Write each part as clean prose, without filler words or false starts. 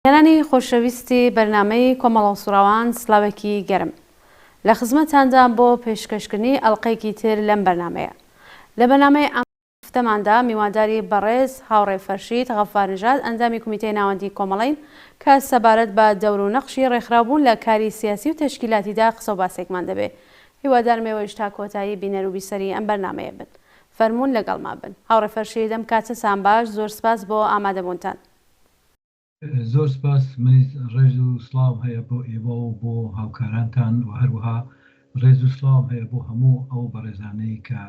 گەرانی خۆشەویستی بەرنامەی کۆمەڵە و سوڕاوان سلااوێکی گەرم لە خزمەتتاندا بۆ پێشکەشکردنی ئەڵلقەیەکی تر لەم بەرنمەیە. لە بەرنامەی ئەفتەماندا میوانداری بەڕێز هاوڕێ فەرشید غەفارنژاد ئەندامی کۆمیتەی ناوەندی کۆمەڵین کە سەبارەت بە دەور و نەخشی ڕێکخراوبوون لە کاری سیاسی و تەشکیلاتیدا قسە و باسێکمان دەبێت. هیوادارمەوەی تا کۆتایی بینەر و بیسەری ئەم بەرنمەیە بن. فەرموون لەگەڵما بن. هاوڕێ فەرشید ئەم کاتتان باش، زۆر سپاس بۆ ئامادەبوونتان. زۆر سپاس، منیش ڕێز و سڵاو هەیە بۆ ئێوە و بۆ هاوکارانتان و هەروەها ڕێز و سڵاو هەیە بۆ هەموو ئەو بەڕێزانەی کە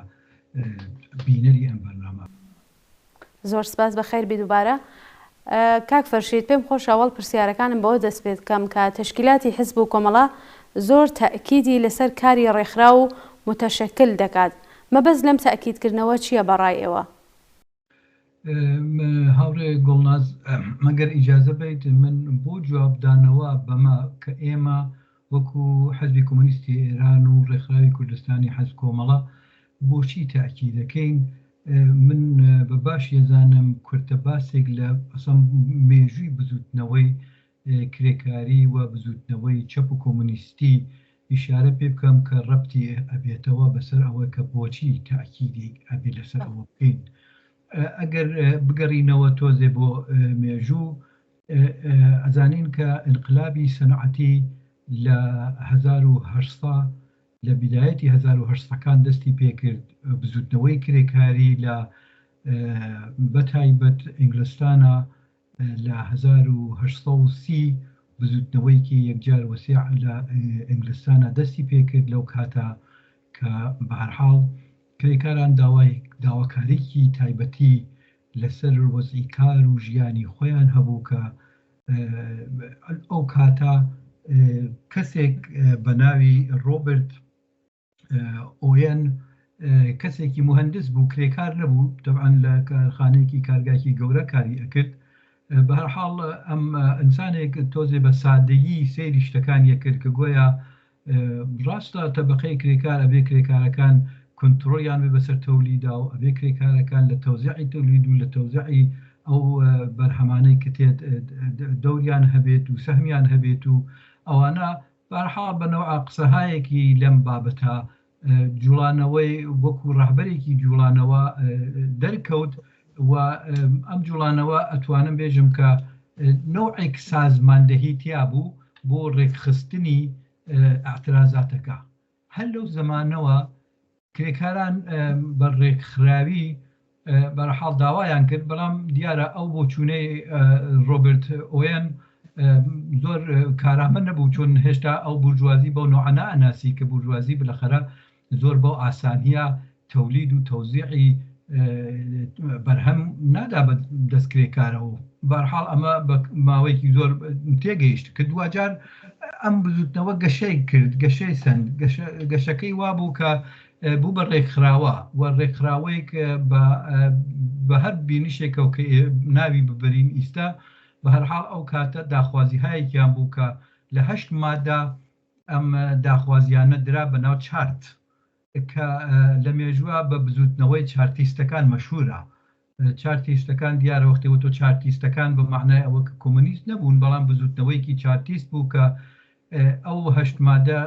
بینەری ئەم بەرنامە. زۆر سپاس، بەخێر بێ دووبارە. کاک فەرشید، پێم خۆش ئەوەڵ پرسیارەکانم بۆ دەست پێ بکەم کە تەشکیلاتی حزب و کۆمەڵە زۆر تەئکیدی لەسەر کاری ڕێکخرا و متەشەکل دەکات. مەبەست لەم تەئکیدکردنەوە چییە بەڕای ئێوە؟ هاوڕێ گوڵناز، مەگەر ئیجازە بیت من بۆ جوابدانەوە بەمە کە ئێمە وەکو حەزبی کۆمۆنیستی ئێران و ڕێکخراوی کوردستانی حەزب کۆمەڵە بۆچی تاکی دەکەین، من بە باش ێزانم کورتە باسێک لە ئەسەم مێژووی بزوتنەوەی کرێکاری و بزوتنەوەی چەپ و کۆمۆنیستی ئیشارە پێ بکەم کە ڕەبتی ئەبێتەوە بەسەر ئەوە کە بۆچی تاکیدێک ئەبێ لەسەر ئەوە بکەین. ئەگەر بگەڕینەوە تۆزێ بۆ مێژوو، ئەزانین کە انقلابی سەنعەتی لە 1800 لە بیدایەتی 1800کان دەستی پێکرد. بزوتنەوەی کرێکاری لە بەتایبەت ئینگلستانە لە 1830 بزوتنەوەیکی یەکجار وەسیع لە ئینگلستانە دەستی پێکرد. لەو کاتە کە بەهەرحاڵ کرێکاران داواکارێکی تایبەتی لەسەر وەزعی کار و ژیانی خۆیان هەبوو کە ئەو کاتە کەسێک بە ناوی ڕۆبرت ئۆین کەسێکی مهندس بوو، کرێکار نەبوو، طبعاً لە کارخانەیەکی کارگاکی گەورە کاری ئەکرد. بەهەرحاڵ ئەم ئینسانێک تۆزێ بە سادەیی سەیری شتەکانیە کرد کە گۆیا ڕاستە تەبەقەی کرێکار ئەبێ کرێکارەکان کنترۆلیان بێ بەسەر تەولیدا و ئەبێ کرێکارەکان لە تەوزیعی تەولید و لە تەوزیعی ئەو بەرهەمانەی کە تێت دەوریان هەبێت و سەهمیان هەبێت و ئەوانە بەهەرحاڵ بەنەوع قسەهایەکی لەم بابەتە جوڵانەوەی وەکو ڕەهبەرێکی جوڵانەوە دەرکەوت و ئەم جوڵانەوە ئەتوانم بێژم کە نەوعێک سازماندەهی تیا بوو بۆ ڕێکخستنی ئاعترازاتەکە. هەر لەو زەمانەوە کرێکاران بە ڕێکخراوی بەرەحاڵ داوایان کرد، بەڵام دیارە ئەو بۆ چوونەی ڕۆبرت ئۆین زۆر کارامە نەبوو، چون هێشتا ئەو بورژوازی بەو نوعانە ئەناسی کە بورژوازی بلەخەرە زۆر بەو ئاسانیە تەولید و تەوزیعی بەرهەم نادا بە دەست کرێکارەوە. بەرحاڵ ئەمە بە ماوەیەکی زۆر تێگەیشت کە دوجار ئەم بزوتنەوە گەشەی کرد، گەشەی سند، گەشەکەی وا بوو کە بوو بە ڕێکخراوە و ڕێکخراوەیەک بە هەر بینیشێکە و کە ناوی ببەرین ئیستا بە هەرحاڵ ئەو کاتە داخوازی هایەکیان بوو کە لە 8 مادە ئەم داخوازیانە درا بە ناو چارت کە لە مێژووە بە بزوتنەوەی چارتیستەکان مەشهورە. چارتیستەکان دیارە وەختەوە تۆ چارتیستەکان بە معنای ئەوە کە کۆمۆنیست نەبوون، بەڵام بزوتنەوەیکی چارتیست بوو کە ئەو 8 مادە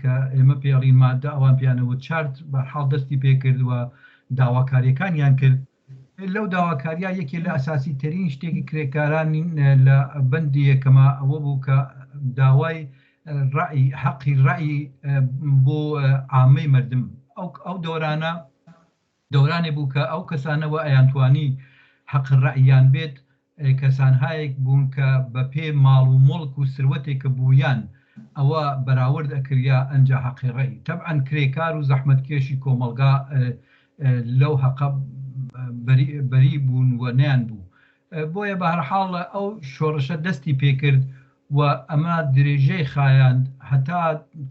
کە ئێمە پێڵین مادە ئەوان پیانەوە چارت بەحاڵ دەستی پێکردووە داواکاریەکانیان کرد. لەو داواکاریە یەکێ لە ئەساسی ترین شتێکی کرێکارانی لە بەندی یەکەمە ئەوە بوو کە داوای حەقی ڕەئی بۆ عامەی مردم. ئەو دەورانێ بوو کە ئەو کەسانەوە ئەیانتوانی حەق ڕەئیان بێت، کەسانهایەک بوون کە بە پێ ماڵ و مڵک و سروەتێکە بوویان ئەوە بەراورد ئەکریا ئەنجا حەقی ڕەئی. طبعاً کرێکار و زەحمەتکێشی کۆمەلگا لەو حەقە بەری بوون و نیان بوو. بۆیە بەهەرحاڵ ئەو شۆڕشە دەستی پێکرد و ئەمە درێژەی خایاند هەتا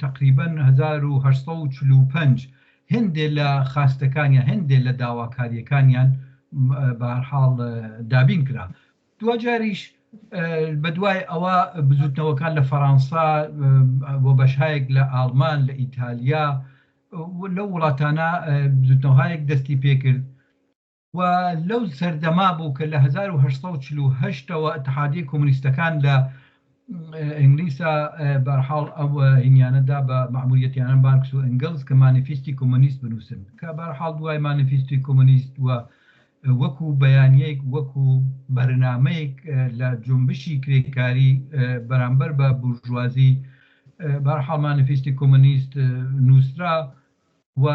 تقریباً 1845 هەندێک لە خاستەکانیان، هەندێک لە داواکاریەکانیان بەهەرحاڵ دابین کرا. دوجاریش بە دوای ئەوە بزوتنەوەکان لە فەڕەنسا بۆ بەشهایەک لە ئاڵمان، لە ئیتالیا لەو وڵاتانە بزوتنەوەهایەک دەستی پێکرد و لەو سەردەما بوو کە لە 1948ەوە اتحادیە کۆمونیستەکان لە ئینگلیسا بەرحاڵ ئەو هینیانەدا بە مەعموریەتیانە مارکس و ئەنگلز کە مانیفیستی کۆمونیست بنووسن کە بەرحاڵ دوای مانیفیستی کۆمونیست و وەکو بەیانیەک وەکو بەرنامەیەک لە جنبشی کرێکاری بەرامبەر بە بورژوازی بەرحاڵ مانیفیستی کۆمونیست نووسرا و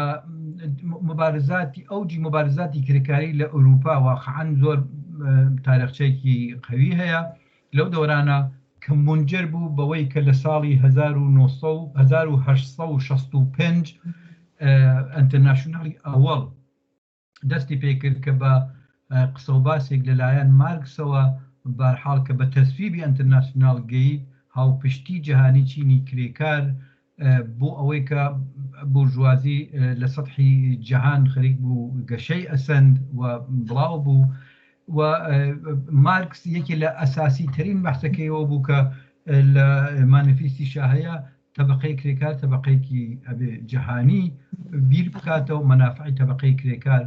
مبارزاتی ئەوجی مبارزاتی کرێکاری لە ئەوروپا واقعاً زۆر تاریخچەیەکی قوی هەیە لەو دەورانە کە منجەر بوو بەوەی کە لە ساڵی 1865 ئەنتەرناشناڵی ئەوەڵ دەستی پێکرد کە بە قسە و باسێک لەلایەن مارکسەوە بەرحاڵ کە بە تەسویبی ئەنتەرناشناڵ گەیت هاوپشتی جیهانی چینی کرێکار بۆ ئەوەی کە بورژوازی لە سەطحی جیهان خەریک بوو گەشەی ئەسەند و بڵاو بوو و مارکس یەکی لە ئەساسی ترین بەحسەکەیەوە بوو کە لە مانیفیستی شاهەیە طبقەی کرێکار طبقەیەکی جیهانی بیر بکاتەوە مەنافعی طبقەی کرێکار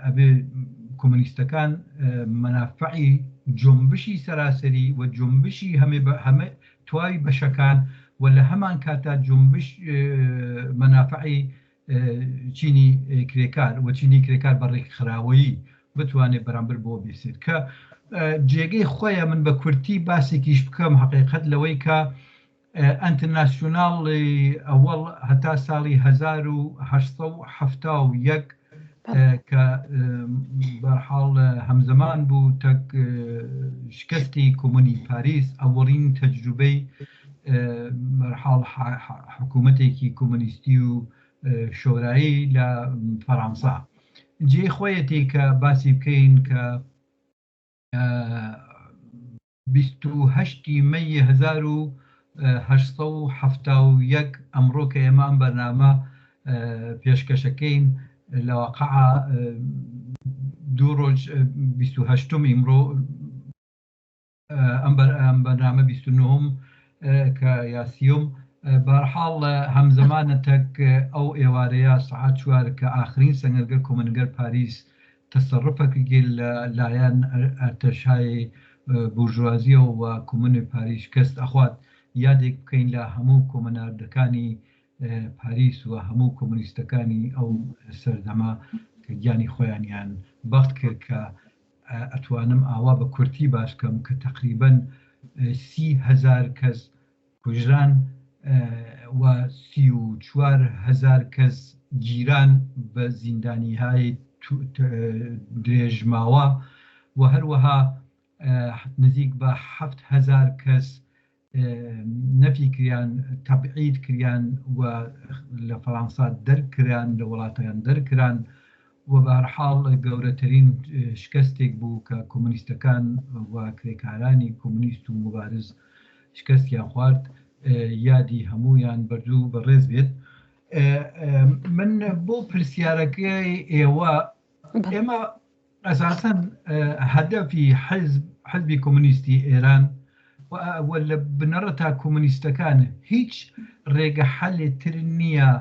ئەبێ کۆمونیستەکان مەنافعی جنبشی سەراسەری و جنبشی هەمێ تواوی بەشەکان و لە هەمان کاتا جنبش مەنافعی چینی کرێکار و چینی کرێکار بەڕێک خراوەیی بتوانێت بەرامبەر بۆ بێسێت کە جێگەی خۆیە من بە کورتی باسێکیش بکەم حقیقەت لەوەی کە ئەنتەرناشناڵی ئەوەڵ هەتا ساڵی 1871 کە بەرحاڵ هەمزەمان بوو تەک شکستی کۆمونی پاریس ئەوەڵین تەجروبەی بەرحاڵ حکوومەتێکی کۆمونیستی و شۆرایی لە فەرانسا جێ خۆیەتی کە باسی بکەین کە 28 مەی 1871 ئەمڕۆ کە ئێمە ئەم بەرنامە پێشکەشەکەین لە واقعە دوو ڕۆژ 28 ئیمڕۆ ئەم بەرنامە 29 کە یاسیوم بەرحاڵ هەمزەمانە تەک ئەو ئێوارەیە سعات 4 کە ئاخرین سەنگەرگەر کۆمەنگەر پاریس تەسەڕفەکەی لایەن ئەرتەشای بورژوازیەوە و کۆمونی پاریس کەست ئەخوات یادێک بکەین لە هەموو کۆمەناردەکانی پاریس و هەموو کۆمونیستەکانی ئەو سەردەما کە گیانی خۆیانیان بەخت کرد کە ئەتوانم ئاوا بە کورتی باشکەم کە تقریباً 30,000 کەس کوژران و 34,000 کەس گیران بە زیندانیهای درێژماوە و هەروەها نزیک بە 7,000 کەس نەفی کریان تەبعید کریان و لە فەرانسا دەرکران لە وڵاتیان دەرکران و بەهەرحاڵ گەورەترین شکستێک بوو کە کۆمونیستەکان و کرێکارانی کۆمونیست و مبارز شکستیان خوارد یادی هەمویان بەردوو بەڕێز بێت من بۆ پرسیارەکەی ئێوە ئێمە ئەساساً هەدەفی حزبی کۆمونیستی ئێران و لە بنەڕەتا کۆمونیستەکان هیچ ڕێگە حەلێتر نییە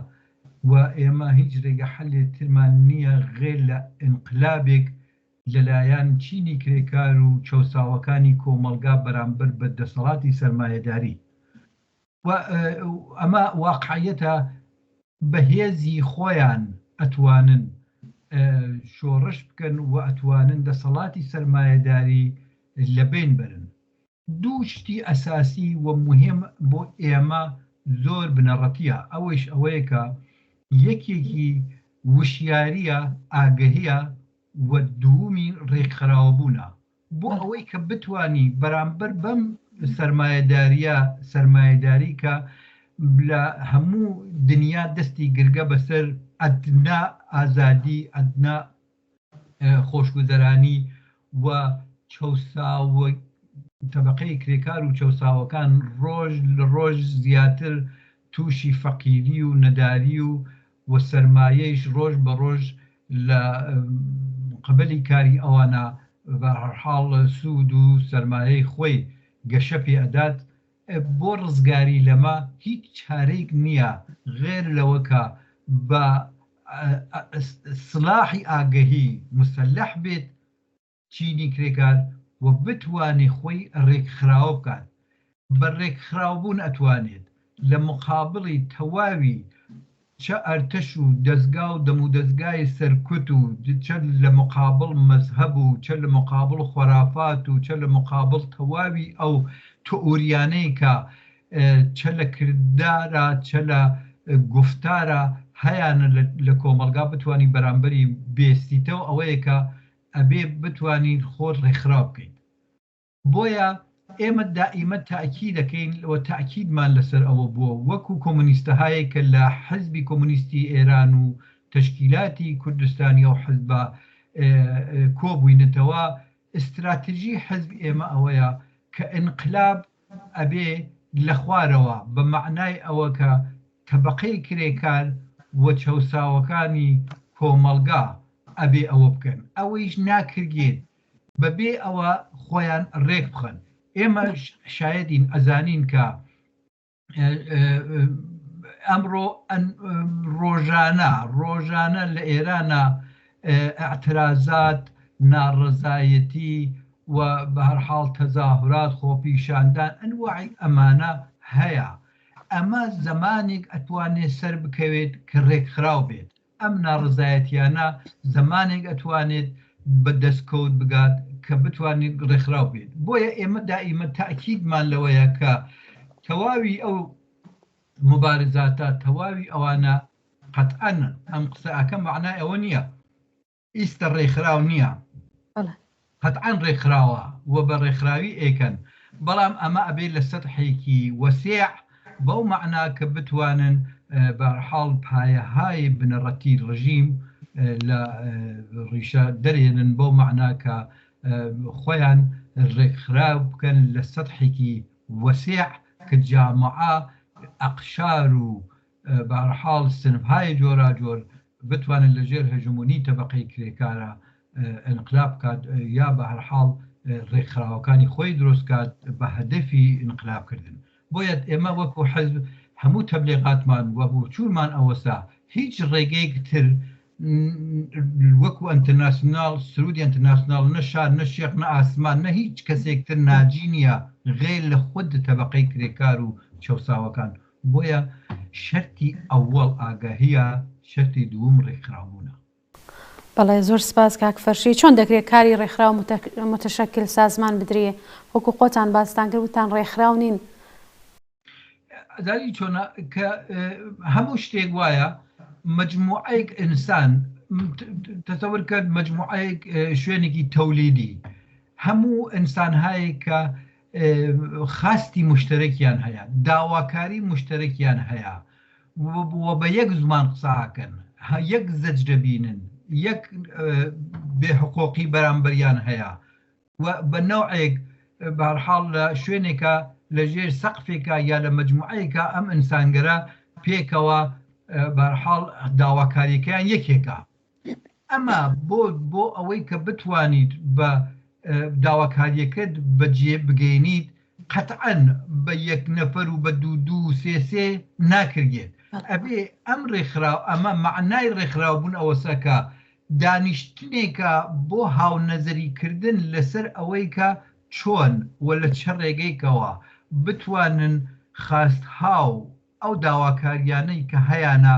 و ئێمە هیچ ڕێگە حەلێترمان نییە غێر لە ئینقلابێک لەلایەن چینی کرێکار و چەوساوەکانی کۆمەلگا بەرامبەر بە دەسەڵاتی سەرمایەداری و ئەمە واقعیەتە بەهێزی خۆیان ئەتوانن شۆڕش بکەن و ئەتوانن دەسەڵاتی سەرمایەداری لەبین برن دوو شتی ئەساسی و مهم بۆ ئێمە زۆر بنەڕەتیە ئەوەش ئەوەیە کە یەکێکی وشیاریە ئاگەهیە و دوومی ڕێکخراوەبوونە بۆ ئەوەی کە بتوانی بەرامبەر بەم سەرمایەداری کە لە هەموو دنیا دەستی گرگە بەسەر ئەدنا ئازادی ئەدنا خۆشگوزەرانی و چەوساوە طبقەی کرێکار و چەوساوەکان ڕۆژ لە ڕۆژ زیاتر تووشی فەقیری و نەداری و سەرمایەیش ڕۆژ بە ڕۆژ لە قبلی کاری ئەوانە بەهەرحاڵ سوود و سەرمایەی خۆی گەشە پێ ئەدات بۆ ڕزگاری لەمە هیچ چارەیەک نییە غێر لەوەکە بە سلاحی ئاگەهی مسلح بێت چینی کرێکار و بتوانێ خۆی ڕێکخراوە بکات. بە ڕێکخراوبوون ئەتوانێت لە مقابڵی تەواوی چە ئەرتەش و دەستگا و دەم و دەستگای سەرکوت و چە لە مقابڵ مەزهەب و چە لە مقابڵ خۆرافات و چە لە مقابڵ تەواوی ئەو تئۆریانەی کە چە لە کردارە چە لە گفتارە هەیانە لە کۆمەلگا بتوانی بەرامبەری بێستیتەوە ئەوەیە کە ئەبێ بتوانین خۆت ڕێکخراو بکەیت. بۆیە ئێمە دائیمە تاکی دەکەین و تاکیدمان لەسەر ئەوە بووە وەکو کۆمونیستەهایە کە لە حزبی کۆمونیستی ئێران و تشکیلاتی کوردستانی و حزبە کۆبووینەتەوە استراتیژی حزب ئێمە ئەوەیە کە ئینقلاب ئەبێ لە خوارەوە بە معنای ئەوە کە تەبەقەی کرێکار و چەوساوەکانی کۆمەلگا ئەبێ ئەوە بکەن. ئەوەیش ناکرگێت بەبێ ئەوە خۆیان ڕێک بخەن. ئێمە شایدین ئەزانین کە ئەمڕۆ ڕۆژانە لە ئێرانە ئەعترازات ناڕەزایەتی و بە هەر حاڵ تەزاهورات خۆپیشاندان ئەنواعی ئەمانە هەیە. ئەمە زمانێک ئەتوانێت سەر بکەوێت کە ڕێکخراو بێت. ئەم ناڕزایەتیانە زمانێک ئەتوانێت بە دەستکەوت بگات کە بتوانێت ڕێکخراو بێت. بۆیە ئێمە دائیمە تاکیدمان لەوەیە کە تەواوی ئەو مبارزاتە تەواوی ئەوانە قەتعەن ئەم قسە ئەکەم معنای ئەوە نییە ئیستە ڕێکخراو نییە، قەتعەن ڕێکخراوە و بە ڕێکخراوی ئێکەن، بەڵام ئەمە ئەبێ لە سەطحێکی وەسیع بەو معنا کە بتوانن بە هەر حاڵ پایەهای بنەڕەتی ڕژیم لە ڕیشە دەرێنن بەو معنا کە خۆیان ڕێکخراو بکەن لە سەطحێکی وەسیع کە جامعە ئەقشار و بە هەر حاڵ سنفهای جۆراجۆر بتوانن لەژێر هەژمۆنی تەبەقەی کرێکارە ئینقلاب بکات یا بە هەر حاڵ ڕێکخراوەکانی خۆی دروست کات بە هەدەفی ئینقلابکردن. بۆیە ئێمە وەکو حزب هەموو تەبلیغاتمان و بۆ چوونمان ئەوەسا هیچ ڕێگەیەک تر وەکو ئەنتەرناسیۆناڵ سرودی ئەنتەرناسیۆناڵ نە شار نە شێخ نە ئاسمان نە هیچ کەسێک تر ناجی نییە غێر لە خود تەبەقەی کرێکار و چەوساوەکان. بۆیە شەرتی ئەووەڵ ئاگاهیە، شەرتی دووەم ڕێکخراوبوونە. بەڵێ زۆر سپاس کاک فەرشی. چۆن دەکرێت کاری ڕێکخراو متشەکل سازمان بدرێ؟ وەکو خۆتان باستان کردوتان ڕێکخراو نین. داری چۆنە کە هەموو شتێک وایە مجموعەیەک ئینسان تەسەور کرد مجموعەیەک شوێنێکی تەولیدی هەموو ئینسانهایی کە خاستی مشترەکیان هەیە، داواکاری مشترەکیان هەیە و بە یەک زمان قساکەن، یەک زەج دەبینن، یەک بێحقوقی بەرامبەریان هەیە و بە نەوعێک بە هەر حاڵ لە شوێنێکە لەژێر سەقفێکە یا لە مجموعەیەکە ئەم ئینسانگەرە پێکەوە بە هەر حاڵ داواکاریەکەیان یەکێکە. ئەمە بۆ ئەوەی کە بتوانیت بە داواکاریەکەت بەجێ بگەینیت قەتعەن بە یەک نەفەر و بە دوو سێ ناکرێت. ئەبێ ئەم ڕێکخراو ئەمە معنای ڕێکخراوبوون ئەوەسەکە دانیشتنێکە بۆ هاونەزەریکردن لەسەر ئەوەی کە چۆن و لە چه ڕێگەیکەوە بتوانن خاستهاو ئەو داواکاریانەی کە هەیەە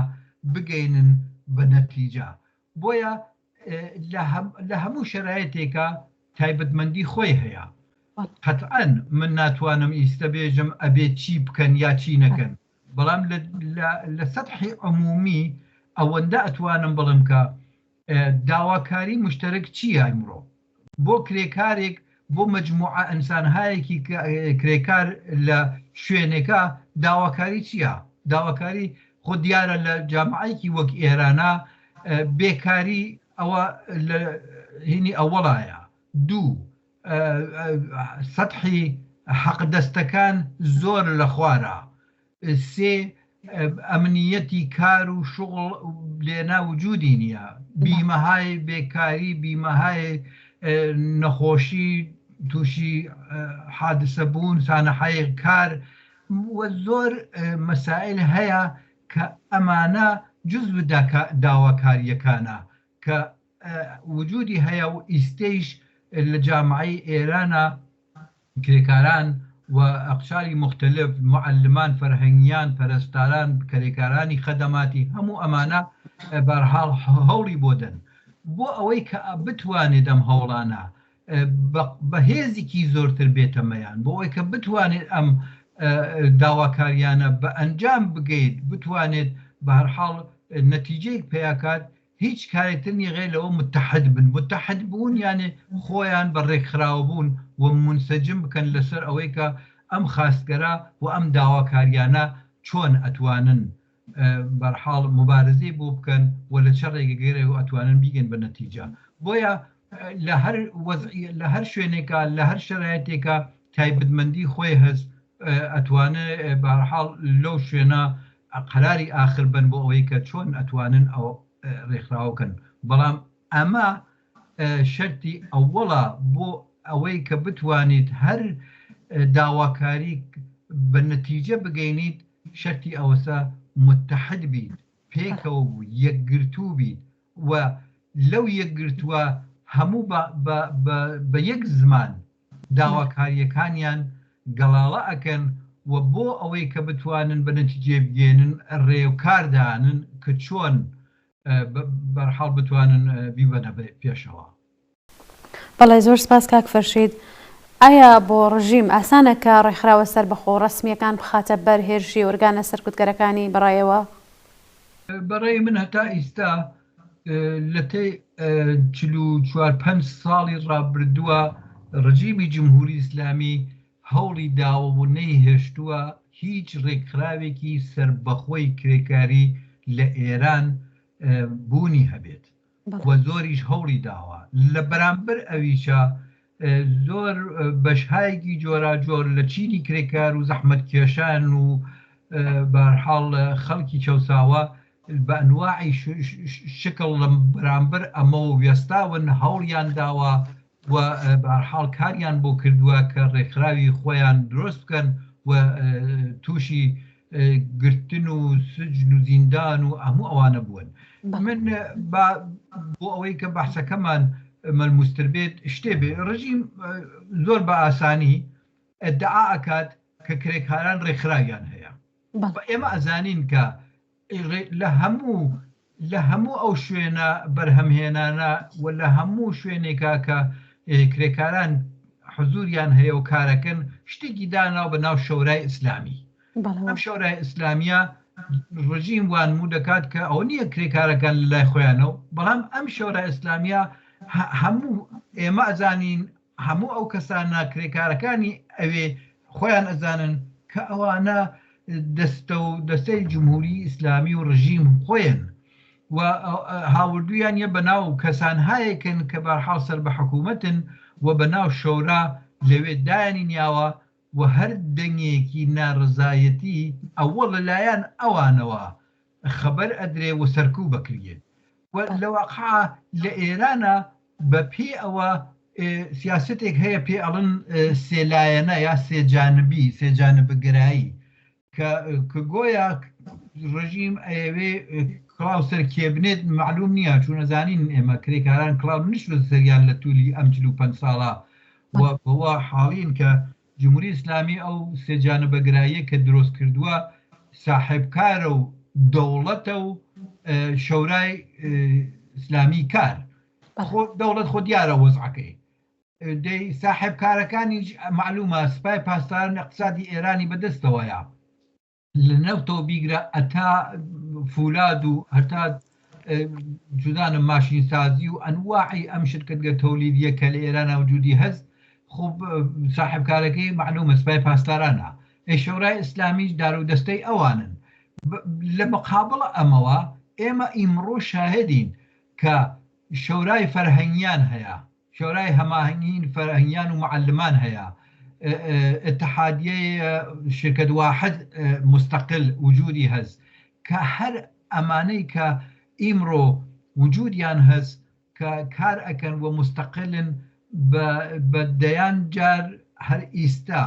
بگەینن بە نەتیجە. بۆیە لە هەموو شەرایەتێکە تایبەتمەندی خۆی هەیە. قەتعەن من ناتوانم ئیستە بێژم ئەبێ چی بکەن یا چی نەکەن، بەڵام لە سەطحی عمومی ئەوەندە ئەتوانم بڵم کە داواکاری مشترک چیە ئەمڕۆ بۆ کرێکارێک بۆ مجموعە ئینسانهایەکی کرێکار لە شوێنێکە داواکاری چییە؟ داواکاری خۆ دیارە لە جامعەیەکی وەک ئێرانە بێکاری ئەوە لە هینی ئەوەڵایە. دوو سەطحی حەقدەستەکان زۆر لە خوارە. سێ ئەمنیەتی کار و شغڵ لێنا وجودی نییە. بیمەهای بێکاری، بیمەهای نەخۆشی تووشی حادسە بوون، سانەحەیە کار و زۆر مەسائل هەیە کە ئەمانە جزو داواکاریەکانە کە وجودی هەیە و ئیستەیش لە جامعەی ئێرانە کرێکاران و ئەقشاری مختلف معلمان فەرهەنگیان پەرستاران کارێکارانی خەدەماتی هەموو ئەمانە بەرحاڵ هەوڵی بۆدەن بۆ ئەوەی کە بتوانێت ئەم هەوڵانە بەهێزێکی زۆرتر بێتەمەیان بۆ ئەوەی کە بتوانێت ئەم داواکاریانە بە ئەنجام بگەیت بتوانێت بەهەرحاڵ نەتیجەیەک پێیاکات هیچ کارێکتر نیە غێر لەوە متحد بوون یانێ خۆیان بەڕێکخراوە بوون و منسەجم بکەن لەسەر ئەوەی کە ئەم خاستگەرە و ئەم داواکاریانە چۆن ئەتوانن بەرحاڵ مبارزەی بۆ بکەن و لە چه ڕێگەگەیرە و ئەتوانن بیگەن بە نەتیجە بۆیە لە هەر شوێنێکە لە هەر شەرایەتێکە تایبەتمەندی خۆی هەست ئەتوانێت بەرحاڵ لەو شوێنە قەراری ئاخر بن بۆ ئەوەی کە چۆن ئەتوانن ئەو ڕێکخراوکەن بەڵام ئەمە شەرتی ئەوڵە بۆ ئەوەی کە بتوانیت هەر داواکاری بە نەتیجە بگەینیت شەرتی ئەوەسە متحد بیت پێکەوە یەکگرتوو بیت و لەو یەکگرتووە هەموو بە یەک زمان داواکاریەکانیان گەڵاڵە ئەکەن و بۆ ئەوەی کە بتوانن بە نەتیجێ بگێنن ڕێوکاردانن کە چۆن بەرحاڵ بتوانن بیبەنە پێشەوە. بەڵێ زۆر سپاس کاک فەرشید. ئایا بۆ ڕژیم ئاسانە کە ڕێکخراوە سەربەخۆ ڕسمیەکان بخاتە بەر هێرشی ئۆرگانە سەرکوتگەرەکانی بەڕایەوە؟ بەڕێی من هەتا ئیستا لە تێی 44-5 ساڵی ڕابردووە ڕژیمی جمهوری ئیسلامی هەوڵی داوەبوونەی هێشتووە هیچ ڕێکخراوێکی سەربەخۆی کرێکاری لە ئێران بوونی هەبێت و زۆریش هەوڵی داوە لە بەرامبەر ئەویشە زۆر بەشهایەکی جۆراجۆر لە چینی کرێکار و زەحمەت کێشان و بەرحاڵ خەڵکی چەوساوە بە ئەنواعی شکل لە بەرامبەر ئەمە و وێستاون هەوڵیان داوە و بەرحاڵ کاریان بۆ کردووە کە ڕێکخراوی خۆیان دروست بکەن و تووشی گرتن و سجن و زیندان و هەموو ئەوانە بوون. من بۆ ئەوەی کە بەحسەکەمان مەلموستر بێت شتێ بێ ڕژیم زۆر بە ئاسانی ئەدعا ئەکات کە کرێکاران ڕێکخراویان هەیە. ئێمە ئەزانین کە لە هەموو ئەو شوێنە بەرهەمهێنانە و لە هەموو شوێنێکا کە کرێکاران حزوریان هەیە و کارەکەن شتێکی داناو بە ناو شەورای ئیسلامی. ئەم شەورای ئیسلامیە ڕژیم وانموو دەکات کە ئەو نییە کرێکارەکان لە لای خۆیانەوە بەڵام ئەم شەورای ئیسلامیە هەموو ئێمە ئەزانین هەموو ئەو کەسانە کرێکارەکانی ئەوێ خۆیان ئەزانن کە ئەوانە دەستەی جمهوری ئیسلامی و ڕژیم خۆیان و هاوردویان یە بەناو کەسانهایەکن کە بەرحاڵ سەر بە حکوومەتن و بەناو شەورا لەوێ دایانی نیاوە و هەر دەنگێکی ناڕزایەتی ئەوە لەلایەن ئەوانەوە خەبەر ئەدرێ و سەرکوو بکرێت و لەواقع لە ئێرانە بە پێ ئەوە سیاستێک هەیە پێ ئەڵن سێلایەنە یا سێجانبگرایی کە گۆیا ڕژیم ئەوێ کڵاو سەرکێبنێت معلوم نییە چون نەزانین ئێمە کرێکاران کڵاو نشر سەریان لە توولی ئەم 45 ساڵە بەوە حاڵین کە جمهوری ئیسلامی ئەو سێجانبەگراییە کە دروست کردووە ساحبکارە و دەوڵەتە و شەورای ئیسلامی کار دەوڵەت خۆ دیارە وەزعەکەی دەی ساحبکارەکانی معلومە سپای پاسداران اقتصادی ئێرانی بەدەستەوەیە لە نەوتەوە بیگرە ئەتا فولاد و هەتا جودانە ماشین سازی و ئەنواعی ئەم شرکەتگە تەولیدیە کە لە ئێرانە وجودی هەست خۆ ساحبکارەکەی معلومە سپای پاسدارانە شەورای ئیسلامیش دار و دەستەی ئەوانن لە مقابڵە ئەمەوە ئێمە ئیمڕۆ شاهدین کە شەورای فەرهەنگیان هەیە شەورای هەماهنگین فەرهەنگیان و معلمان هەیە اتحادیە شرکت واحد مستقل وجودی هەست کە هەر ئەمانەی کە ئیمڕۆ وجودیان هەست کە کار ئەکەن و مستقلن بە دەیان جار هەر ئیستا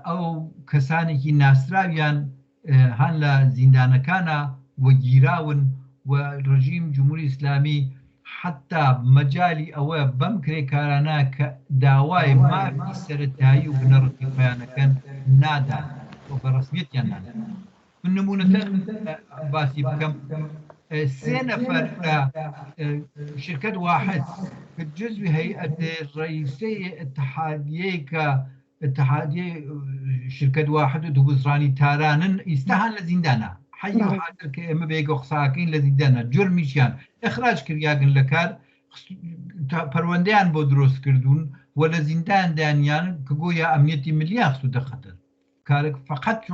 ئەو کەسانێکی ناسراویان هەن لە زیندانەکانە وەگیراون و ڕژیم جمهوری ئیسلامی حتا مەجای ئەوە بەم کرێکارانە کە داوای مافی سەرەتایی و بنەڕەتی خۆیانەکەن نادان و بە ڕسمیەتیان نادان. من نمونەتە باسی بکەم، 3 نفر شركة واحد جزء هيئة رئيسي اتحادية شركة واحد وزراني تارانن يستهان لزندانا حي وحاضر كأما بيقو خساكين لزندانا جرميشيان إخراج كرياغن لكار پرونديان بو دروس كردون ولا زندان دانيان كقويا أمنيتي مليار سودا خطر كارك فقط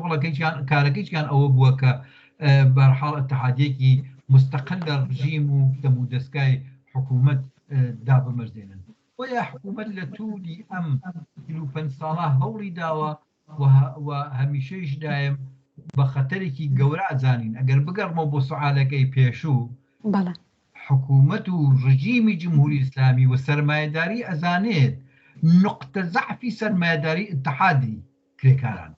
كاركيش كان أو بوكا برحال اتحادية مستقل الرجيم ودمودسكاي حكومة داب مرزينن ويا حكومة لتولي كيلو فنصالة هولي داوا وهميشيش دايم بخطركي قوراء زانين اگر بقر مو بسعالكي بيشو بله حكومة رجيم جمهوري اسلامي وسرمايداري ازانيت نقطة ضعف سرمايداري اتحادي كريكاران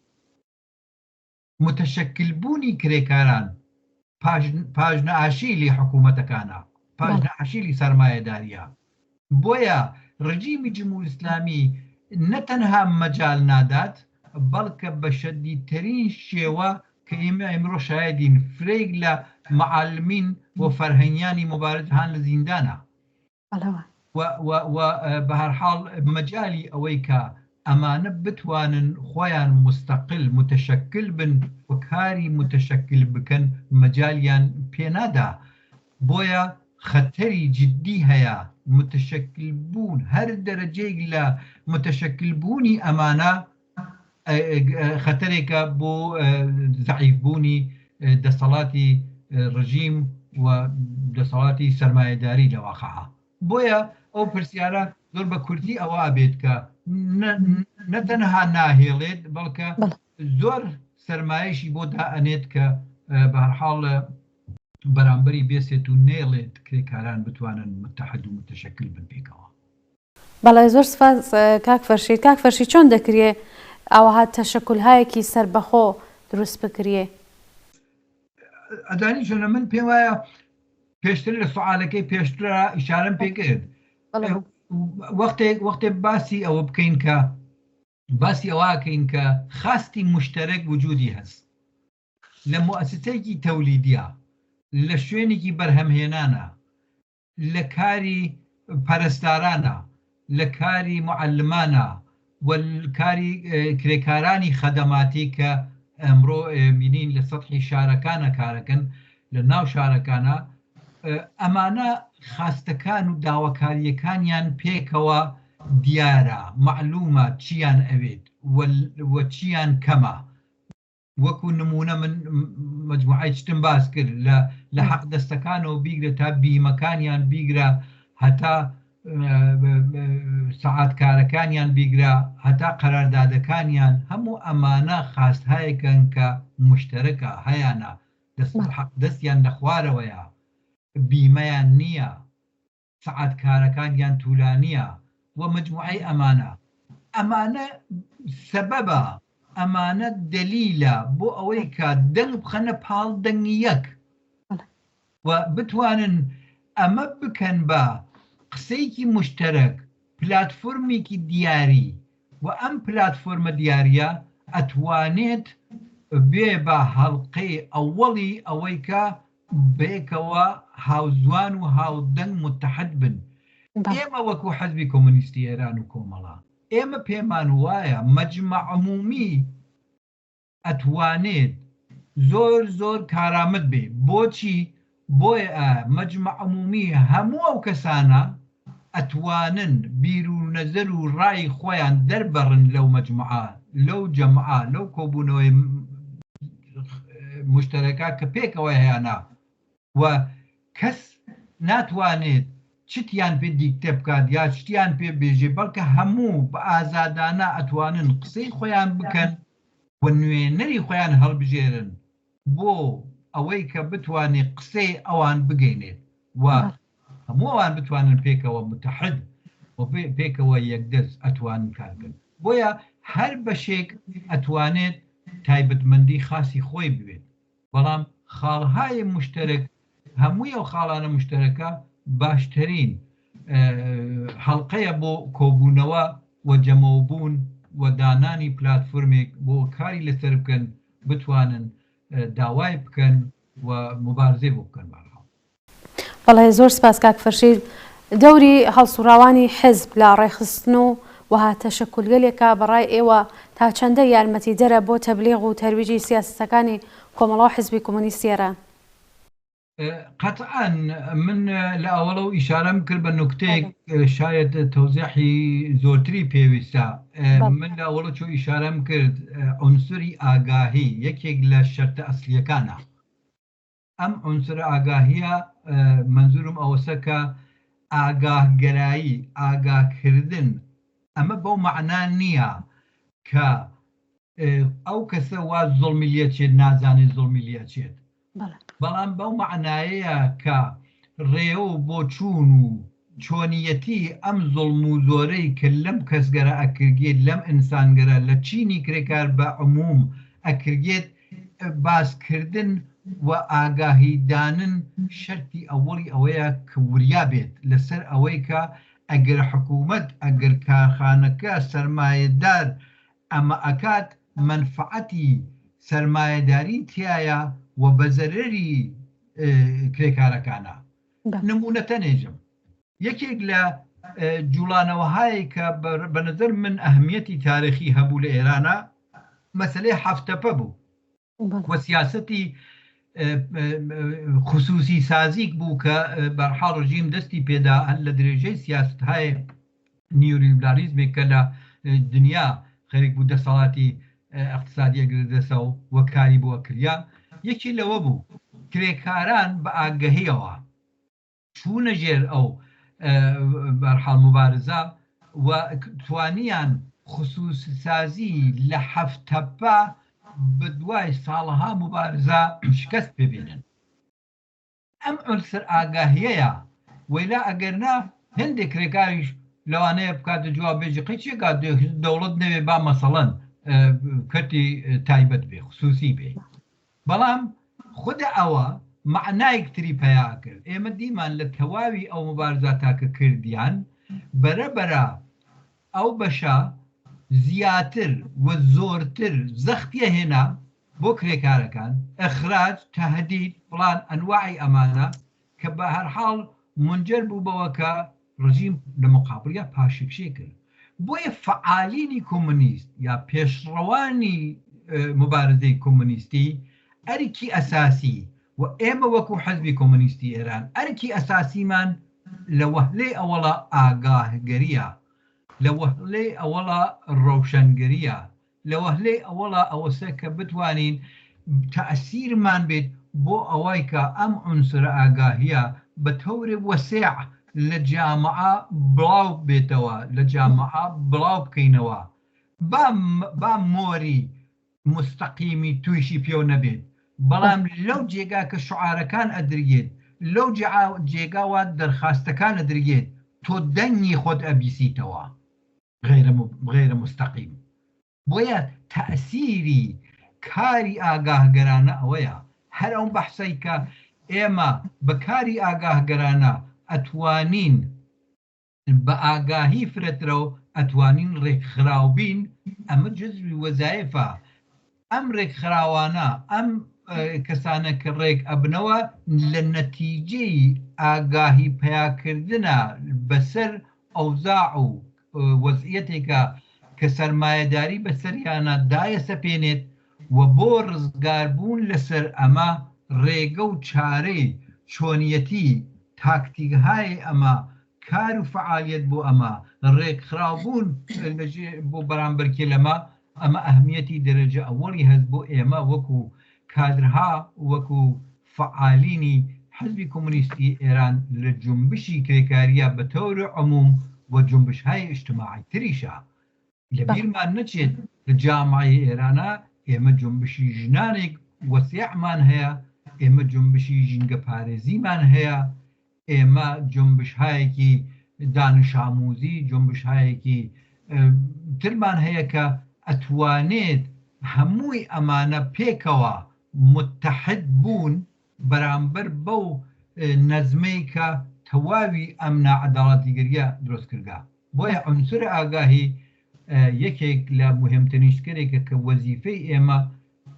متشكل بوني كريكاران پاژنە ئاشیلی حکوومەتەکانە پاژنە ئاشیلی سەرمایەداریە بۆیە ڕژیمی جمهوری ئیسلامی نەتەنها مەجال نادات بەڵکە بە شەدیدترین شێوە کە ئێمە ئەمڕۆ شایەدین فرێک لە معالمین و فەرهەنگیانی مبارز هان لە زیندانە و بە هەر حاڵ مەجالی ئەوەی کە ئەمانە بتوانن خۆیان مستەقل متشکل بن و کاری متشکل بکەن مەجالیان پێنادا بۆیە خەتەری جدی هەیە متشکل بوون هەر دەرەجەیەک لە متشکل بوونی ئەمانە خەتەرێکە بۆ زەعیف بوونی دەسەڵاتی ڕژیم و دەسەڵاتی سەرمایەداری لە واقعە بۆیە ئەو پرسیارە زۆر بە کورتی ئەوە ئابێت کە نەتەنها ناهێڵێت بەڵکە زۆر سەرمایەشی بۆ دائەنێت کە بە هەر حاڵ بەرامبەری بێسێت و نێڵێت کرێکاران بتوانن متحد و متشکل بن پێکەوە. بەڵێ زۆر سپاس کاک فەرشید چۆن دەکرێت ئەوەها تەشەکولهایەکی سەربەخۆ دروست بکرێ؟ ئەدانی چۆنە من پێم وایە پێشتر لە سوعالەکەی پێشترە ئیشارەم پێکرد وەختێک باسی ئەوە بکەین کە باسی ئەوەکەین کە خاستی مشتەرەک وجودی هەست لە مؤسسەیەکی تەولیدیە لە شوێنێکی بەرهەمهێنانە لە کاری پەرستارانە لە کاری معلمانە و کاری کرێکارانی خەدەماتی کە ئەمڕۆ بینین لە سەطحی شارەکانە کارەکەن لە ناو شارەکانە ئەمانە خاستەکان و داواکاریەکانیان پێکەوە دیارە معلومە چیان ئەوێت و چیان کەمە وەکو نمونە من مجموعەی شتم باس کرد لە حەق دەستەکانەوە بیگرە تا بیمەکانیان بیگرە هەتا سەعاتکارەکانیان بیگرە هەتا قەراردادەکانیان هەموو ئەمانە خاستهایەکەن کە مشتەرەکە هەیانە دەستیان لە خوارەوەیە بیمەیان نییە سەعاتکارەکانیان توولانیە و مجموعەی ئەمانە سەبەبە ئەمانە دەلیلە بۆ ئەوەی کە دەنگ بخەنە پاڵ دەنگی یەک و بتوانن ئەمە بکەن بە قسەیەکی مشتەرەک پلاتفۆرمێکی دیاری و ئەم پلاتفۆرمە دیاریە ئەتوانێت بێ بە هەڵقەی ئەوەڵی ئەوەی کە بێکەوە هاوزوان و هاودەنگ متحد بن ئێمە وەکو حەزبی کۆمونیستی ئێران و کۆمەڵە ئێمە پێمان وایە مەجمع عمومی ئەتوانێت زۆر کارامەت بێ بۆچی بۆیە مەجمع عمومی هەموو ئەو کەسانە ئەتوانن بیر و نەزەر و ڕای خۆیان دەربڕن لەو مەجموعە لەو جەمعە لەو کۆبوونەوەی مشتەرەکە کە پێکەوە هەیەە و کەس ناتوانێت چتیان پێ دیکتە بکات یا شتیان پێ بێژێ بەڵکە هەموو بە ئازادانە ئەتوانن قسەی خۆیان بکەن و نوێنەری خۆیان هەڵبژێرن بۆ ئەوەی کە بتوانێت قسەی ئەوان بگەینێت و هەموو ئەوان بتوانن پێکەوە متحد و پێکەوە یەکدەست ئەتوانن کارکەن بۆیە هەر بەشێک ئەتوانێت تایبەتمەندی خاصی خۆی بوێت بەڵام خاڵهای مشترک هەمووی ئەو خاڵانە مشترەکە باشترین هەڵقەیە بۆ کۆبوونەوە و جەمەوبوون و دانانی پلاتفۆرمێک بۆ کاری لەسەر بکەن بتوانن داوای بکەن و مبارزێ بۆ بکەن. بەڵێ زۆر سپاس کاک فەرشید. دەوری هەڵسوڕاوانی حیزب لە ڕێخستن و وها تەشەکولگەلێکە بەڕای ئێوە تا چەندە یارمەتی دەرە بۆ تەبلیغ و تەرویجی سیاسەتەکانی کۆمەڵە حیزبی کۆمۆنیستیێران؟ قەتعاً من لە ئەوڵە و ئیشارەم کرد بە نوکتەیەک شاید تەوزیحی زۆرتری پێویستە. من لە ئەوڵە چۆ ئیشارەم کرد عنسوری ئاگاهی یەکێک لە شەرتە ئەسلیەکانە. ئەم عنسرە ئاگاهیە منزورم ئەوەسە کە ئاگاهگەرایی ئاگاهکردن ئەمە بەو مەعنا نییە کە ئەو کەسە وا زوڵمیلیەچێت نازانێت زوڵمیلیەچێت، بەڵام بەو معنایەیە کە ڕێوە و بۆ چوون و چۆنیەتی ئەم زوڵم و زۆرەی کە لەم کەسگەرە ئەکرگێت لەم ئینسانگەرە لە چینی کرێکار بە عموم ئەکرگێت باسکردن و ئاگاهیدانن شەرتی ئەوەڵی ئەوەیە کە وریا بێت لەسەر ئەوەی کە ئەگەر حکوومەت ئەگەر کارخانەکە سەرمایەدار ئەمە ئەکات منفعەتی سەرمایەداری تایە و بە زەرەری کرێکارەکانە. نمونە تەنێژم یەکێک لە جوڵانەوەهایی کە بەنظر من ئەهمیەتی تاریخی هەبوو لە ئێرانە مەسەلەی حەفتەپە بوو و سیاسەتی خصوصی سازیک بوو کە بەرحاڵ ڕژیم دەستی پێدا لە درێژەی سیاستهای نیولیبرالیزمێک کە لە دنیا خەریک بوو دەسەڵاتی اقتصادی ئەگرێتە و کاری بۆ کریا. یەکی لەوە بوو کرێکاران بە ئاگەهیەوە چوونە ژێر ئەو بەرحاڵ مبارزە و توانیان خصوصی سازی لە حەفتەپە بە دوای ساڵها مبارزە شکست ببینن. ئەم عنسر ئاگاهیەیە وەیلا ئەگەرنا هەندێک کرێکاریش لەوانەیە بکاتە جواب بێژی قیچێکا دەوڵەت نەوێ با مەسەڵەن کەتی تایبەت بێ خصوصی بێ، بەڵام خودە ئەوە معنایەکتری پیا کرد. ئێمە دیمان لە تەواوی ئەو مبارزە تاکە کردیان بەرەبەرە ئەو بەشە زیاتر و زۆرتر زەختیە هێنا بۆ کرێکارەکان، ئەخراج، تەهدید، فڵان ئەنواعی ئەمانە کە بە هەر حاڵ منجەر بوو بەوە کە ڕژیم لە مقابڵیە پاشکشێ کرد. بۆیە فعالینی کۆمونیست یا پێشڕەوانی مبارزەی کۆمونیستی ئەرکی ئەساسی و ئێمە وەکو حەزبی کۆمونیستی ئێران ئەرکی ئەساسیمان لە وەهلەی ئەوەڵە ئاگاهگەریە، لە وەهلەی ئەوەڵە ڕەوشەنگەریە، لە وەهلەی ئەوەڵە ئەوەسە کە بتوانین تەئسیرمان بێت بۆ ئەوەی کە ئەم عنسرە ئاگاهیە بە تەورێ وەسیع لە جامعە بڵاو بێتەوە، لە جامعە بڵاو بکەینەوە، با مۆری مستەقیمی تویشی پێو نەبێت، بەڵام لەو جێگا کە شعارەکان ئەدرگێت، لەو جێگاوە دەرخاستەکان ئەدرگێت، تۆ دەنگی خۆت ئەبیسیتەوە غیرە مستەقیم. بۆیە تەئسیری کاری ئاگاهگەرانە ئەوەیە. هەر ئەو بەحسەی کە ئێمە بە کاری ئاگاهگەرانە ئەتوانین بە ئاگاهی فرەترەوە ئەتوانین ڕێکخراوبین، ئەمە جزوی وەزایفە ئەم ڕێکخراوانە، ئەم کەسانە کە ڕێک ئەبنەوە لە نەتیجەی ئاگاهی پیاکردنە بەسەر ئەوزاع و وەزعیەتێکە کە سەرمایەداری بەسەریانە دایە سەپێنێت و بۆ ڕزگاربوون لەسەر ئەمە ڕێگە و چارەی چۆنیەتی تاکتیکهای ئەمە کار و فعالیت بۆ ئەمە ڕێکخراوبوون بۆ بەرامبەرکێ لەمە ئەمە ئەهمیەتی دەرەجە ئەوەڵی هەست بۆ ئێمە وەکو کادرها وەکو فعالینی حەزبی کۆمونیستی ئێران لە جنبشی کرێکاریە بە تەورە عموم و جنبشهای اجتماعی تریشە. لە بیرمان نەچێت لە جامعەی ئێرانە ئێمە جنبشی ژنانێک وەسیعمان هەیە، ئێمە جنبشی ژینگە پارێزیمان هەیە، ئێمە جنبشهایەکی دانش ئاموزی، جنبشهایەکی ترمان هەیە کە ئەتوانێت هەمووی ئەمانە پێکەوە متحد بوون بەرامبەر بەو نەزمەی کە تەواوی ئەم نائەداڵەتیگەریە دروست کردگا. بۆیە عنسر ئاگاهی یەکێک لە مهمترین شتێکە کە وەزیفەی ئێمە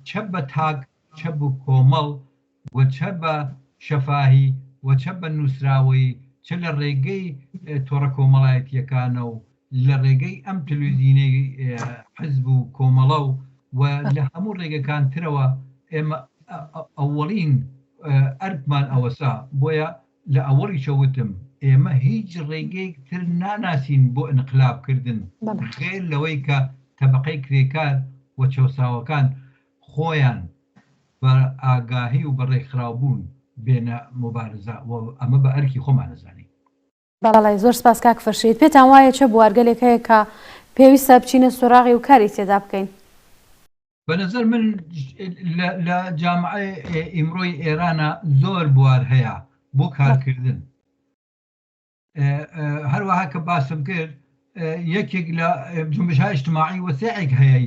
چە بە تاک چە بە کۆمەڵ و چە بە شەفاهی و چە بە نووسراوی چ لە ڕێگەی تۆڕە کۆمەڵایەتیەکانە و لە ڕێگەی ئەم تەلەڤیزیۆنەی حزب و کۆمەڵە و لە هەموو ڕێگەکان ترەوە ئێمە ئەوەڵین ئەرکمان ئەوەسا. بۆیە لە ئەوەڵی شەوتم ئێمە هیچ ڕێگەیەک تر ناناسین بۆ ئینقلابکردن غێر لەوەی کە تەبەقەی کرێکار و چەوساوەکان خۆیان بە ئاگاهی و بەڕێکخراوبوون بێنە مبارزە و ئەمە بە ئەرکی خۆمان نەزانی. بەڵای زۆر سپاس کاک فەرشید. پێتان وایە چه بوارگەلێک هەیە کە پێویستە بچینە سوراغی و کاری تێدا بکەین؟ بە نەزەر من لە جامعە ئیمڕۆی ئێرانە زۆر بوار هەیە بۆ کارکردن. هەروەها کە باسم کرد یەکێک لە جنبش‌های اجتماعی وەسیعێک هەیە.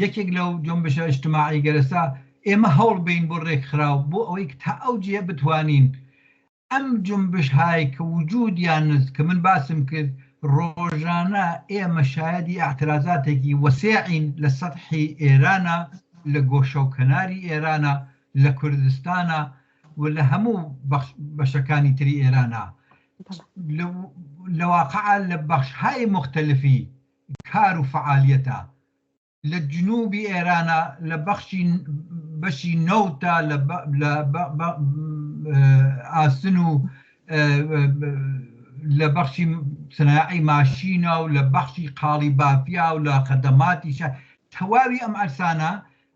یەکێک لەو جنبشە اجتماعی گەرەسا ئێمە هەوڵ بین بۆ ڕێکخراو بۆ ئەوەی تا ئەو جێ بتوانین ئەم جنبش‌های کە وجودیان نست کە من باسم کرد ڕۆژانە ئێمە شایەدی ئاعترازاتێکی وەسیعین لە سەطحی ئێرانە، لە گۆشە و کەناری ئێرانە، لە کوردستانە و لە هەموو بەشەکانی تری ئێرانە. لە واقعە لە بەخش‌های مختلفی کار و فعالیەتە لە جنوبی ئێرانە، لە بەشی نەوتە، لە ئاسن و لە بەخشی سنایعی ماشینە و لە بەخشی قاڵی بافیا و لە خەدەماتی تەواوی ئەم ئەرسانە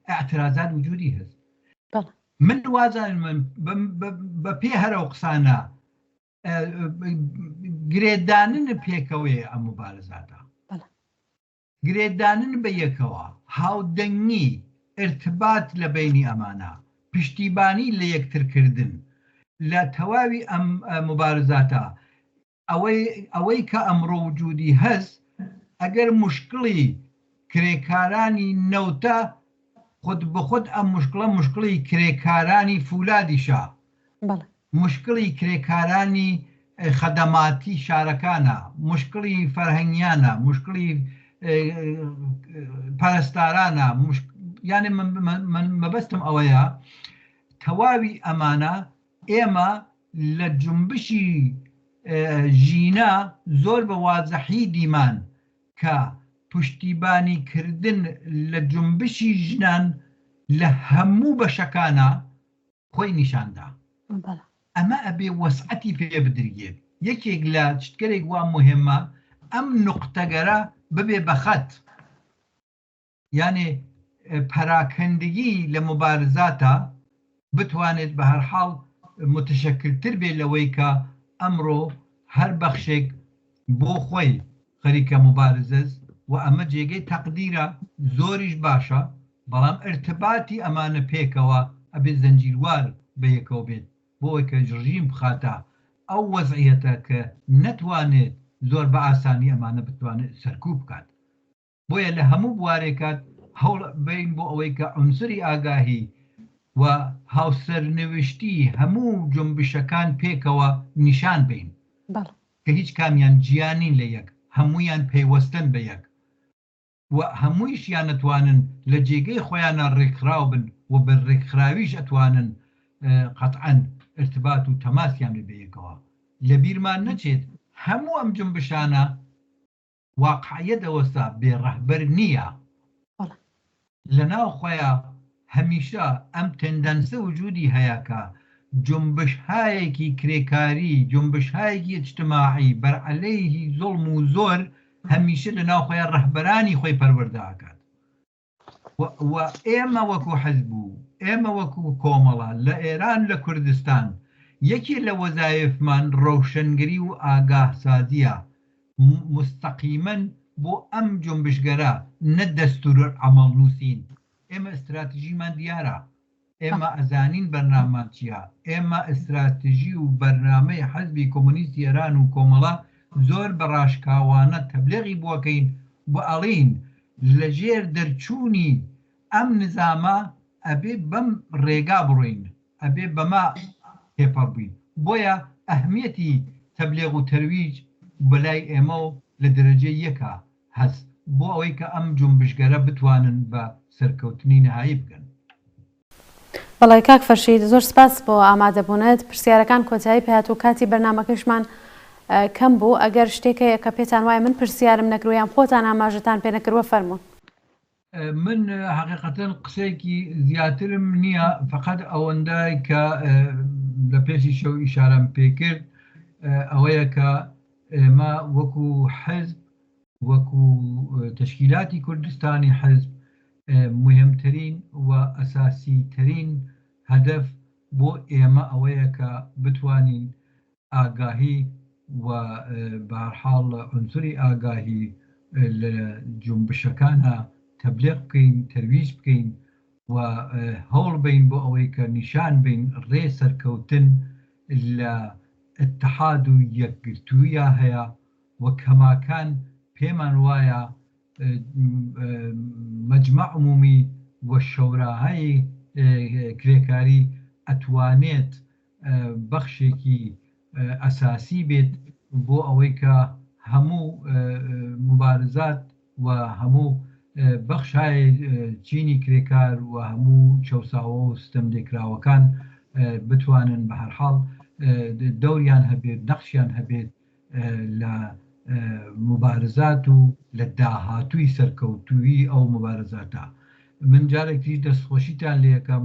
ئاعترازات وجودی هەست. من وازانم بە پێ هەرە و قسانە گرێدانن پێکەوەیە ئەم مبارزاتە، گرێدانن بە یەکەوە، هاودەنگی ارتباط لە بینی ئەمانە، پشتیبانی لە یەکترکردن لە تەواوی ئەم مبارزاتە. ئەوەی کە ئەمڕۆ وجودی هەست ئەگەر مشکڵی کرێکارانی نەوتە خود بخود ئەم مشکڵی کرێکارانی فولادیشە، مشکڵی کرێکارانی خەدەماتی شارەکانە، مشکڵی فەرهەنگیانە، مشکڵی پارێستارانە. یعنی من مەبەستم ئەوەیە تەواوی ئەمانە ئێمە لە جنبشی ژینە زۆر بە وازەحی دیمان کە پشتیبانی کردن لە جنبشی ژنان لە هەموو بەشەکانە خۆی نیشاندا. ئەمە ئەبێ وەسعەتی پێ بدرێت. یەکێک لە چتکەرێک وا مهمە ئەم نقطەگەرە ببێ بەخەت، یعنی پەراکەندگی لە مبارزاتە بتوانێت بە هەر حاڵ متشەکلتر بێ لەوەی کە ئەمڕۆ هەر بەخشێک بۆ خۆی خەریکە مبارزەز و ئەمە جێگەی تەقدیرە زۆریش باشە، بەڵام ارتباتی ئەمانە پێکەوە ئەبێ زەنجیروار بەیەکەوە بێت بۆی کە ژڕژیم بخاتە ئەو وەزعیەتە کە نەتوانێت زۆر بە ئاسانی ئەمانە بتوانێت سەرکوب بکات. بۆیە لە هەموو بوارێکات هەوڵ بین بۆ ئەوەی کە عنسری ئاگاهی و هاوسەرنوشتی هەموو جنبشەکان پێکەوە نیشان بین کە هیچ کامیان جیانین لە یەک، هەموویان پەیوەستن بە یەک و هەموویشیان نتوانن لە جێگەی خۆیانە ڕێکخراو بن و بە ڕێکخراویش ئەتوانن قەتعاً ارتباط و تەماسیان لێ بەیەکەوە. لە بیرمان نەچێت هەموو ئەم جنبشانە واقعیەت ئەوەستا بێڕەهبەر نییە. لەناو خۆیان هەمیشە ئەم تەندەنسە وجودی هەیە کە جنبش‌هایەکی کرێکاری، جنبش‌هایەکی اجتماعی بەرعەلەیهی زوڵم و زۆر هەمیشە لەناو خۆیان ڕەهبەرانی خۆی پەروەردە ئەکات. و ئێمە وەکو حزب و ئێمە وەکو کۆمەڵە لە ئێران لە کوردستان یەکێ لە وەزایفمان ڕەوشەنگری و ئاگاهسازیە مستەقیمەن بۆ ئەم جنبشگەرە، نە دەستور عەمەڵ نووسین. ئێمە ئستراتیژیمان دیارە، ئێمە ئەزانین بەرنامەمان چییە. ئێمە ئستراتیژی و بەرنامەی حەزبی کۆمونیستی ئێران و کۆمەڵە زۆر بەڕاشکاوانە تەبلیغی بووەکەین بۆ ئەڵین لەژێر دەرچوونی ئەم نظامە ئەبێ بەم ڕێگا بڕۆین ئەبێ بەما تێپەڕ بووین بۆیە ئەهمیەتی تەبلیغ و تەرویج بەلای ئێمە و لە دەرەجەی یەکە هەست بۆ ئەوەی کە ئەم جومبشگەرە بتوانن بە سەرکەوتنی نهایی بکەن. بەڵای کاک فەرشید زۆر سپاس بۆ ئامادەبوونت. پرسیارەکان کۆتایی پێهات و کاتی بەرنامەکەشمان کەم بوو. ئەگەر شتێکەیە کە پێتان وایە من پرسیارم نەکردویان خۆتان ئاماژەتان پێ نەکردووە فەرموون. من حقیقەتەن قسەیەکی زیاترم نییە فقط ئەوەندەی کە لە پێشی شەو ئیشارەم پێکرد ئەوەیە کە ئێمە وەکو حزب وەکو تەشکیلاتی کوردستانی حزب مهمترین و ئەساسیترین هەدەف بۆ ئێمە ئەوەیە کە بتوانین ئاگاهی و بەهەرحاڵ عنسوری ئاگاهی لە جومبشەکانە تەبلیغ بکەین تەرویج بکەین و هەوڵ بین بۆ ئەوەی کە نیشان بین ڕێ سەرکەوتن لە اتحاد و یەکگرتوویە هەیە و کەماکان پێمان وایە مەجمەع عمومی و شەوراهای کرێکاری ئەتوانێت بەخشێکی ئەساسی بێت بۆ ئەوەی کە هەموو مبارزات و هەموو بەخشای چینی کرێکار و هەموو چەساوە و ستەم لێکراوەکان بتوانن بە هەرحاڵ دەوریان هەبێت نەخشیان هەبێت لە مبارزات و لە داهاتووی سەرکەوتووی ئەو مبارزاتە. من جارێکی دەستخۆشیتان لێ یەکەم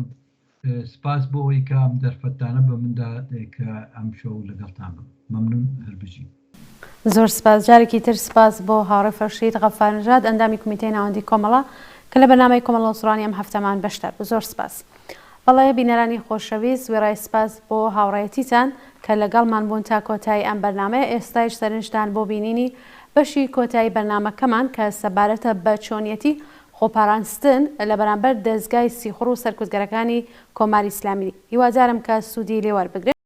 سپاس بۆ ئەوەی کە ئەم دەرفەتانە بە مندا کە ئەم شەو لەگەڵتان بم. مەمنون هەربژین. زۆر سپاس. جارێکی تر سپاس بۆ هاوڕێ فەرشید غەفارنژاد ئەندامی کۆمیتەی ناوەندی کۆمەڵە کە لە بەرنامەی کۆمەڵە ئوستڕانی ئەم هەفتەمان بەشدار بوو. زۆر سپاس. بەڵێ بینەرانی خۆشەویست وێڕای سپاس بۆ هاوڕێیەتیتان کە لەگەڵمان بوون تا کۆتایی ئەم بەرنامەیە. ئێستایش سەرنجدان بۆ بینینی بەشی کۆتایی بەرنامەکەمان کە سەبارەتە بە چۆنیەتی خۆپاراستن لە بەرامبەر دەستگای سیخڕ و سەرکوتگەرەکانی کۆماری ئیسلامی. هیوادارم کە سوودی لێوەربگرێت.